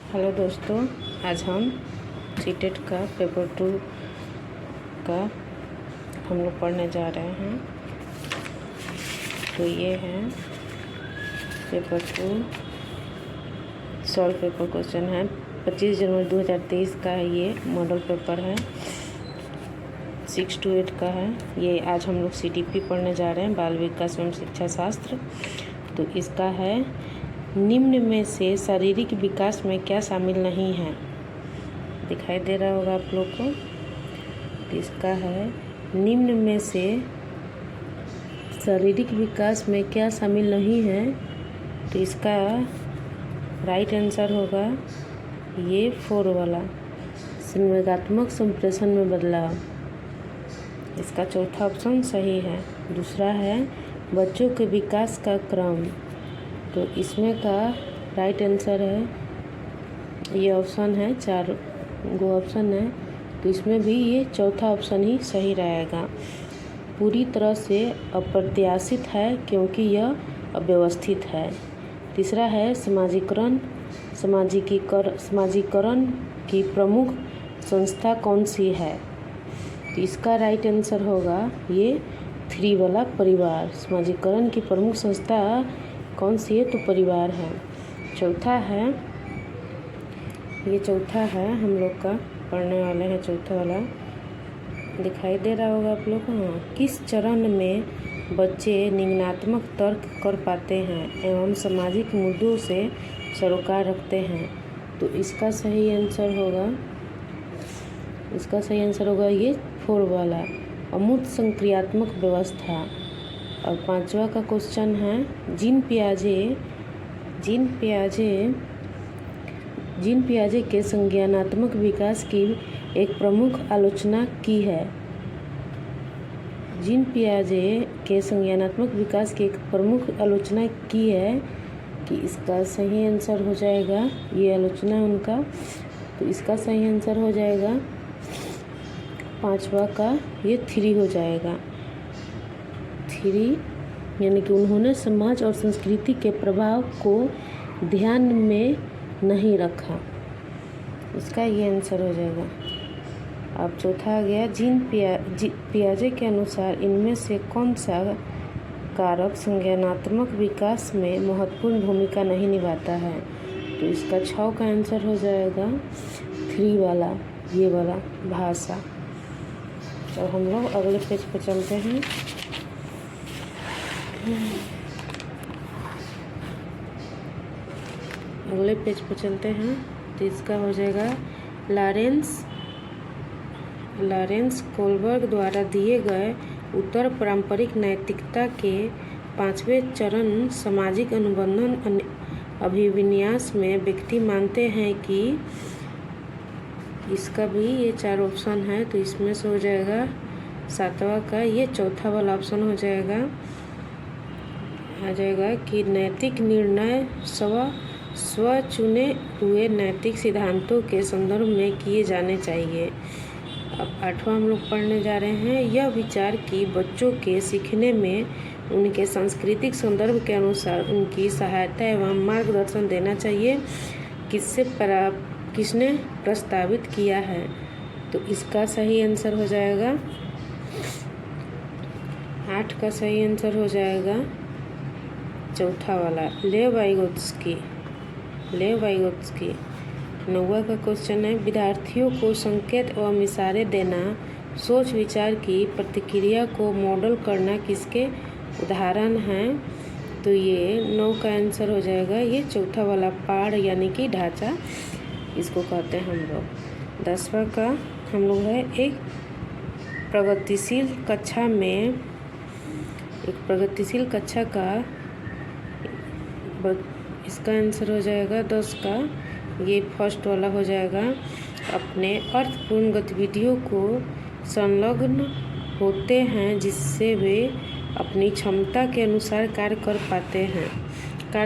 Hello दोस्तों, आज हम सीटेट का पेपर 2 का हम लोग पढ़ने जा रहे हैं। तो ये है पेपर 2 सॉल्व पेपर क्वेश्चन है। 25 जनवरी 2023 का ये मॉडल पेपर है, 6 to 8 का है। ये आज हम लोग CTP पढ़ने जा रहे हैं, बाल विकास एवं शिक्षा शास्त्र। तो इसका है निम्न में से शारीरिक विकास में क्या शामिल नहीं है। दिखाई दे रहा होगा आप लोग को। तो इसका है निम्न में से शारीरिक विकास में क्या शामिल नहीं है। तो इसका राइट आंसर होगा ये 4 वाला, संवेगात्मक संप्रेषण में बदलाव। इसका चौथा ऑप्शन सही है। दूसरा है बच्चों के विकास का क्रम। तो इसमें का राइट आंसर है ये ऑप्शन है, 4 गो ऑप्शन है। तो इसमें भी ये चौथा ऑप्शन ही सही रहेगा। पूरी तरह से अप्रत्याशित है क्योंकि यह अव्यवस्थित है। तीसरा है समाजीकरण की प्रमुख संस्था कौन सी है। तो इसका राइट आंसर होगा ये 3 वाला, परिवार। समाजीकरण की प्रमुख संस्था कौन सी है, तो परिवार है। चौथा है, ये चौथा है हम लोग का, पढ़ने वाले हैं चौथा वाला। दिखाई दे रहा होगा आप लोग को। हाँ, किस चरण में बच्चे निम्नात्मक तर्क कर पाते हैं एवं सामाजिक मुद्दों से सरोकार रखते हैं। तो इसका सही आंसर होगा ये 4 वाला, अमूर्त संक्रियात्मक व्यवस्था। और 5वां का क्वेश्चन है जीन पियाजे के संज्ञानात्मक विकास की एक प्रमुख आलोचना की है। जीन पियाजे के संज्ञानात्मक विकास की एक प्रमुख आलोचना की है कि इसका सही आंसर हो जाएगा, ये आलोचना उनका। तो इसका सही आंसर हो जाएगा 5वां का, ये 3 हो जाएगा। 3 यानी कि उन्होंने समाज और संस्कृति के प्रभाव को ध्यान में नहीं रखा। इसका ये आंसर हो जाएगा। अब चौथा आ गया, जीन पियाजे के अनुसार इनमें से कौन सा कारक संज्ञानात्मक विकास में महत्वपूर्ण भूमिका नहीं निभाता है। तो इसका 6 का आंसर हो जाएगा 3 वाला, ये वाला, भाषा। तो हम लोग अगले पेज पर चलते हैं। अगले पेज पर चलते हैं। तो इसका हो जाएगा लॉरेंस कोलबर्ग द्वारा दिए गए उत्तर पारंपरिक नैतिकता के 5वें चरण सामाजिक अनुबंधन अभिविन्यास में व्यक्ति मानते हैं कि इसका भी ये 4 ऑप्शन है। तो इसमें से हो जाएगा 7वां का, ये चौथा वाला ऑप्शन हो जाएगा। आ जाएगा कि नैतिक निर्णय स्व चुने हुए नैतिक सिद्धांतों के संदर्भ में किए जाने चाहिए। अब 8वां हम लोग पढ़ने जा रहे हैं। यह विचार कि बच्चों के सीखने में उनके सांस्कृतिक संदर्भ के अनुसार उनकी सहायता एवं मार्गदर्शन देना चाहिए, किसने प्रस्तावित किया है। तो इसका सही आंसर हो जाएगा 8 का सही आंसर हो जाएगा चौथा वाला, लेव वाइगोत्स्की। 9वां का क्वेश्चन है, विद्यार्थियों को संकेत एवं इशारे देना, सोच विचार की प्रतिक्रिया को मॉडल करना किसके उदाहरण हैं। तो ये 9 का आंसर हो जाएगा ये चौथा वाला, पाड़ यानी कि ढांचा, इसको कहते हैं हम लोग। 10वां का हम लोग है एक प्रगतिशील कक्षा का, इसका आंसर हो जाएगा 10 का, ये फर्स्ट वाला हो जाएगा। अपने अर्थपूर्ण गतिविधियों को संलग्न होते हैं जिससे वे अपनी क्षमता के अनुसार कार्य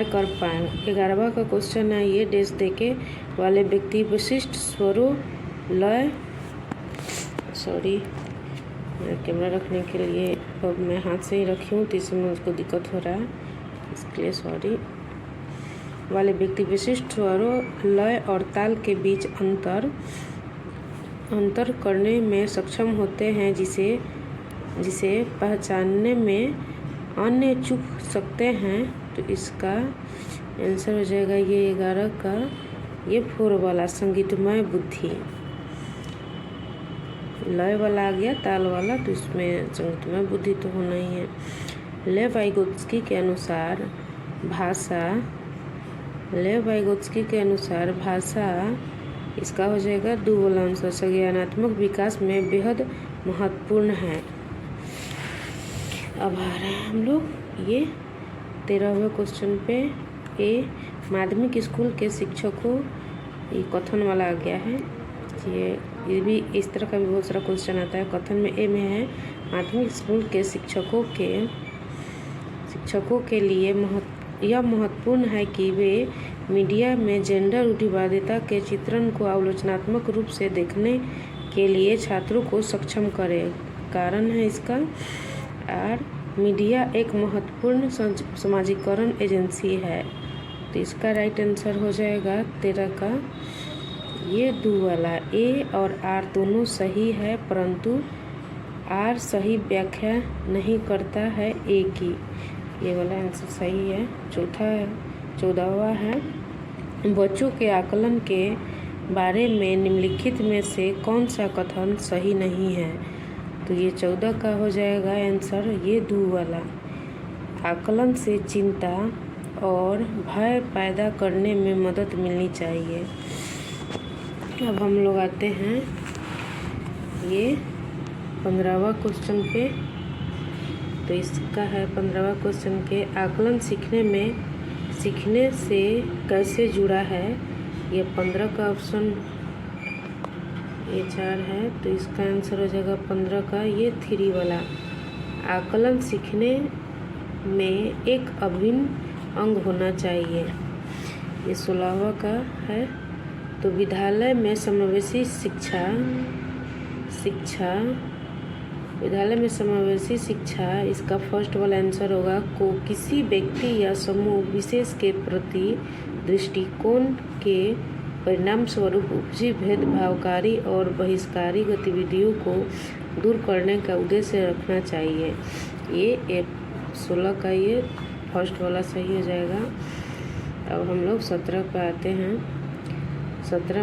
कर पाएँ। 11वां का क्वेश्चन है ये डेश देके वाले व्यक्ति विशिष्ट स्वरों लय, कैमरा रखने के लिए अब मैं हाथ से ही रखी हूँ, तो इसमें मुझको दिक्कत हो रहा है, इसके लिए सॉरी। वाले व्यक्ति विशिष्ट स्वरों, लय और ताल के बीच अंतर करने में सक्षम होते हैं, जिसे पहचानने में अन्य चूक सकते हैं। तो इसका आंसर हो जाएगा ये 11 का ये 4 वाला संगीतमय बुद्धि। लय वाला आ गया, ताल वाला, तो इसमें संगीतमय बुद्धि तो होना ही है। लेव वाइगोत्स्की के अनुसार भाषा इसका हो जाएगा 2 वाला आंसर संज्ञानात्मक विकास में बेहद महत्वपूर्ण है। अब आ रहे हैं हम लोग ये 13वें क्वेश्चन पे। माध्यमिक स्कूल के शिक्षकों, ये कथन वाला आ गया है। ये भी इस तरह का भी बहुत सारा क्वेश्चन आता है। कथन में ए में है माध्यमिक स्कूल के शिक्षकों के लिए यह महत्वपूर्ण है कि वे मीडिया में जेंडर रूढ़िवादिता के चित्रण को आलोचनात्मक रूप से देखने के लिए छात्रों को सक्षम करें। कारण है इसका मीडिया एक महत्वपूर्ण समाजीकरण एजेंसी है। तो इसका राइट आंसर हो जाएगा 13 का ये 2 वाला। ए और आर दोनों सही है, परंतु आर सही व्याख्या नहीं करता है ए की। ये वाला आंसर सही है। 14वां है बच्चों के आकलन के बारे में निम्नलिखित में से कौन सा कथन सही नहीं है। तो ये 14 का हो जाएगा आंसर ये 2 वाला। आकलन से चिंता और भय पैदा करने में मदद मिलनी चाहिए। अब हम लोग आते हैं ये 15वां क्वेश्चन पे। तो इसका है 15वां क्वेश्चन के आकलन सीखने से कैसे जुड़ा है। ये 15 का ऑप्शन ये 4 है, तो इसका आंसर हो जाएगा 15 का ये 3 वाला। आकलन सीखने में एक अभिन्न अंग होना चाहिए। ये 16वां का है। तो विद्यालय में समावेशी शिक्षा इसका फर्स्ट वाला आंसर होगा को किसी व्यक्ति या समूह विशेष के प्रति दृष्टिकोण के परिणाम स्वरूप उपजी भेदभावकारी और बहिष्कारी गतिविधियों को दूर करने का उद्देश्य रखना चाहिए। ये 16 का ये फर्स्ट वाला सही हो जाएगा। अब हम लोग 17 पे आते हैं। 17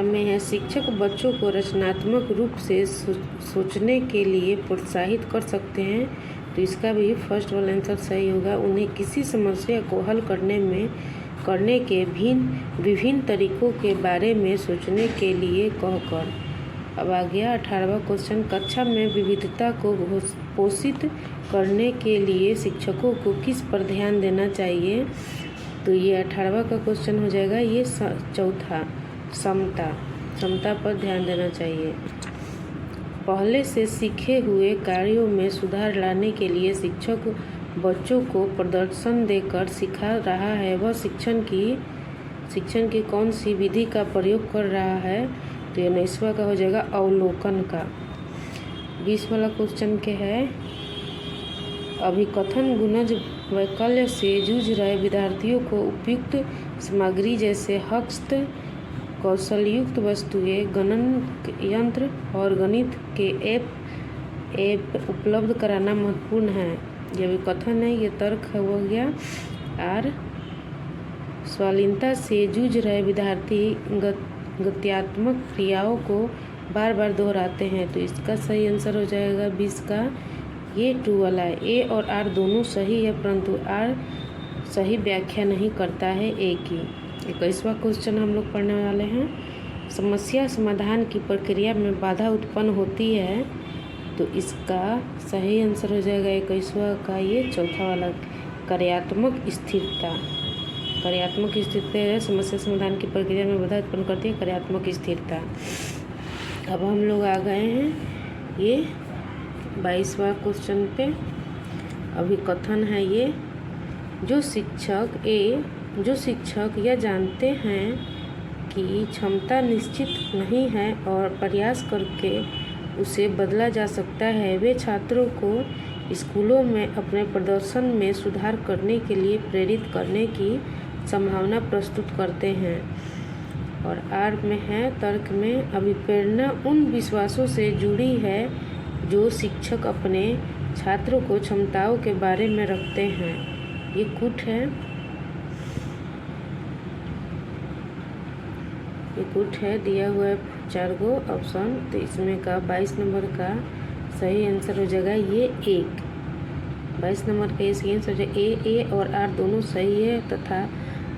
में है शिक्षक बच्चों को रचनात्मक रूप से सोचने के लिए प्रोत्साहित कर सकते हैं। तो इसका भी फर्स्ट वाला आंसर सही होगा। उन्हें किसी समस्या को हल करने के विभिन्न तरीकों के बारे में सोचने के लिए कहकर। अब आ गया 18वां क्वेश्चन। कक्षा में विविधता को पोषित करने के लिए शिक्षकों को किस पर ध्यान देना चाहिए। तो ये 18वां का क्वेश्चन हो जाएगा ये 4था समता पर ध्यान देना चाहिए। पहले से सीखे हुए कार्यों में सुधार लाने के लिए शिक्षक बच्चों को प्रदर्शन देकर सिखा रहा है। वह शिक्षण की कौन सी विधि का प्रयोग कर रहा है। तो ये 19वां का हो जाएगा अवलोकन का। 20 वाला क्वेश्चन के है अभिकथन गुणज वैकल्य से जूझ रहे विद्यार्थियों को उपयुक्त सामग्री जैसे हस्त कौशलयुक्त वस्तुएं, गणन यंत्र और गणित के ऐप उपलब्ध कराना महत्वपूर्ण है। यह अभिकथन है, ये तर्क हो गया। और स्वालीनता से जूझ रहे विद्यार्थी गत्यात्मक क्रियाओं को बार बार दोहराते हैं। तो इसका सही आंसर हो जाएगा 20 का ये 2 वाला है। ए और आर दोनों सही है, परंतु आर सही व्याख्या नहीं करता है ए की। 21वां क्वेश्चन हम लोग पढ़ने वाले हैं। समस्या समाधान की प्रक्रिया में बाधा उत्पन्न होती है। तो इसका सही आंसर हो जाएगा 21वां का ये 4था वाला कार्यात्मक स्थिरता है। समस्या समाधान की प्रक्रिया में बाधा उत्पन्न करती है कार्यात्मक स्थिरता। अब हम लोग आ गए हैं ये 22वां क्वेश्चन पे। अभिकथन है ये जो शिक्षक यह जानते हैं कि क्षमता निश्चित नहीं है और प्रयास करके उसे बदला जा सकता है, वे छात्रों को स्कूलों में अपने प्रदर्शन में सुधार करने के लिए प्रेरित करने की संभावना प्रस्तुत करते हैं। और आर में है तर्क में, अभिप्रेरणा उन विश्वासों से जुड़ी है जो शिक्षक अपने छात्रों को क्षमताओं के बारे में रखते हैं। ये कुट है, ये कुट है, दिया हुआ है 4 गो ऑप्शन। तो इसमें का 22 नंबर का सही आंसर हो जाएगा ये 1। 22 नंबर का ये सही आंसर हो जाएगा ए और आर दोनों सही है तथा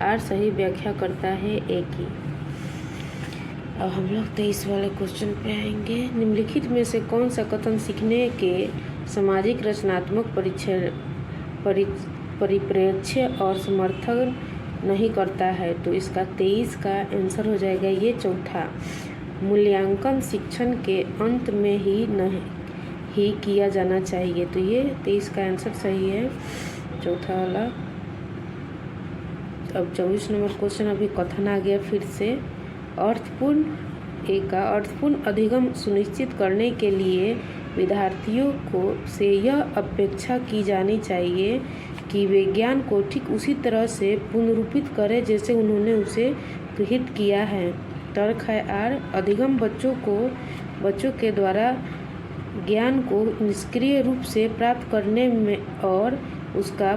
आर सही व्याख्या करता है ए की। अब हम लोग 23 वाले क्वेश्चन पे आएंगे। निम्नलिखित में से कौन सा कथन सीखने के सामाजिक रचनात्मक परिप्रेक्ष्य और समर्थन नहीं करता है? तो इसका 23 का आंसर हो जाएगा ये चौथा। मूल्यांकन शिक्षण के अंत में ही किया जाना चाहिए। तो ये 23 का आंसर सही है, चौथा वाला। अब 24 नंबर क्वेश्चन अभी कथन आ गया फिर से। अर्थपूर्ण अधिगम सुनिश्चित करने के लिए विद्यार्थियों को से यह अपेक्षा की जानी चाहिए कि वे ज्ञान को ठीक उसी तरह से पुनरुत्थित करें जैसे उन्होंने उसे गृहीत किया है। तर्क है आर, अधिगम बच्चों के द्वारा ज्ञान को निष्क्रिय रूप से प्राप्त करने में और उसका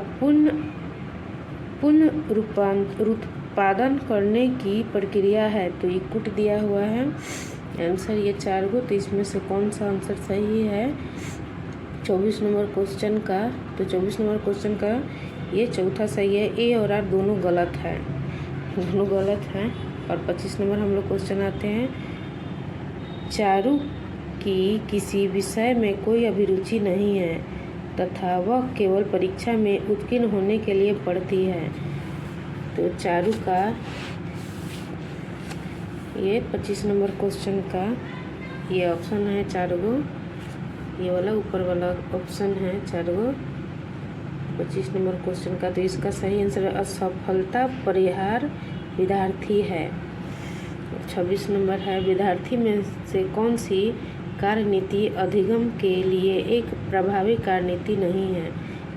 उत्पादन करने की प्रक्रिया है। तो ये कुट दिया हुआ है आंसर ये 4 गो। तो इसमें से कौन सा आंसर सही है 24 नंबर क्वेश्चन का? तो 24 नंबर क्वेश्चन का ये चौथा सही है, ए और आर दोनों गलत है, दोनों गलत हैं। और 25 नंबर हम लोग क्वेश्चन आते हैं। चारू की किसी विषय में कोई अभिरुचि नहीं है तथा वह केवल परीक्षा में उत्तीर्ण होने के लिए पढ़ती है। तो चारू का ये 25 नंबर क्वेश्चन का ये ऑप्शन है 4 गो, ये वाला ऊपर वाला ऑप्शन है 4 गो 25 नंबर क्वेश्चन का। तो इसका सही आंसर असफलता परिहार विद्यार्थी है। 26 नंबर है, विद्यार्थी में से कौन सी कार्यनीति अधिगम के लिए एक प्रभावी कार्यनीति नहीं है?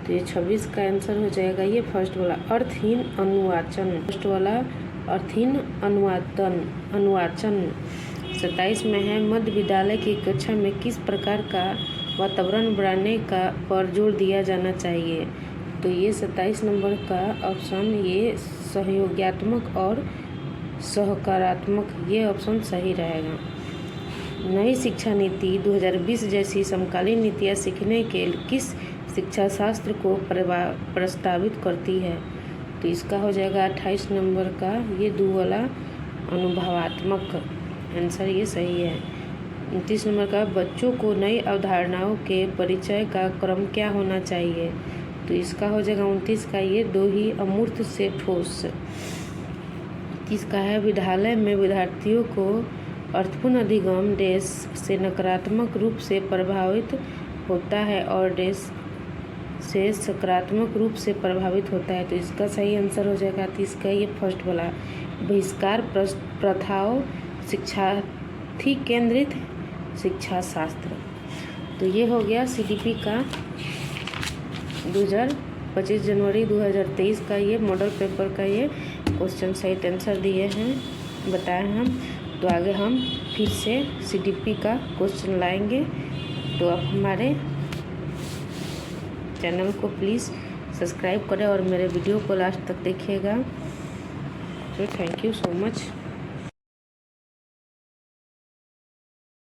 तो ये 26 का आंसर हो जाएगा ये फर्स्ट वाला, अर्थहीन अनुवाचन। फर्स्ट वाला अर्थहीन अनुवाचन। 27 में है, मध्य विद्यालय की कक्षा में किस प्रकार का वातावरण बनाने का पर जोर दिया जाना चाहिए? तो ये 27 नंबर का ऑप्शन ये सहयोगात्मक और सहकारात्मक, ये ऑप्शन सही रहेगा। नई शिक्षा नीति 2020 जैसी समकालीन नीतियाँ सीखने के किस शिक्षा शास्त्र को प्रस्तावित करती है? तो इसका हो जाएगा 28 नंबर का ये 2 वाला अनुभवात्मक, आंसर ये सही है। 29 नंबर का, बच्चों को नई अवधारणाओं के परिचय का क्रम क्या होना चाहिए? तो इसका हो जाएगा 29 का ये 2 ही, अमूर्त से ठोस। 30 का है, विद्यालय में विद्यार्थियों को अर्थपूर्ण अधिगम देश से नकारात्मक रूप से प्रभावित होता है और देश से सकारात्मक रूप से प्रभावित होता है। तो इसका सही आंसर हो जाएगा 30 का ये फर्स्ट वाला, बहिष्कार प्रथाओं शिक्षार्थी केंद्रित शिक्षा शास्त्र। तो ये हो गया CDP का 25 जनवरी 2023 का ये मॉडल पेपर का ये क्वेश्चन सही आंसर दिए हैं, बताए हम। तो आगे हम फिर से CDP का क्वेश्चन लाएंगे। तो आप हमारे चैनल को प्लीज़ सब्सक्राइब करें और मेरे वीडियो को लास्ट तक देखिएगा। तो थैंक यू सो मच।